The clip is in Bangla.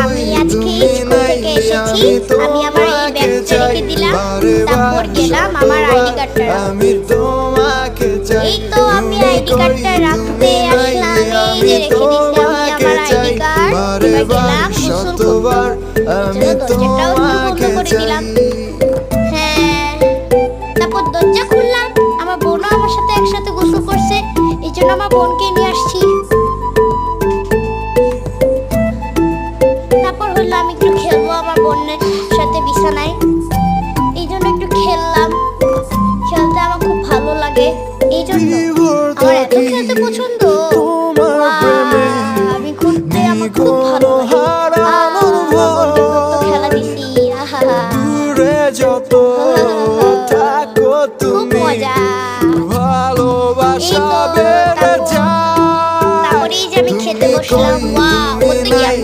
আমি আজকে স্কুল থেকে এসেছি, আমি আমার এই ব্যাগটা রেখে দিলাম, তারপর গেলাম আমার আইডি কার্ডটা রাখতে। এই তো আমি আইডি কার্ডটা রাখতে আসলাম, এই যে রেখে দিছি আমি আমার আইডি কার্ড। এবার গেলাম গোসল করতে, দরজাটাও একটু বন্ধ করে দিলাম। হ্যাঁ, তারপর দরজা খুললাম, আমার বোনও আমার সাথে একসাথে গোসল করছে, এই জন্য আমার বোনকে নিয়ে আসছি।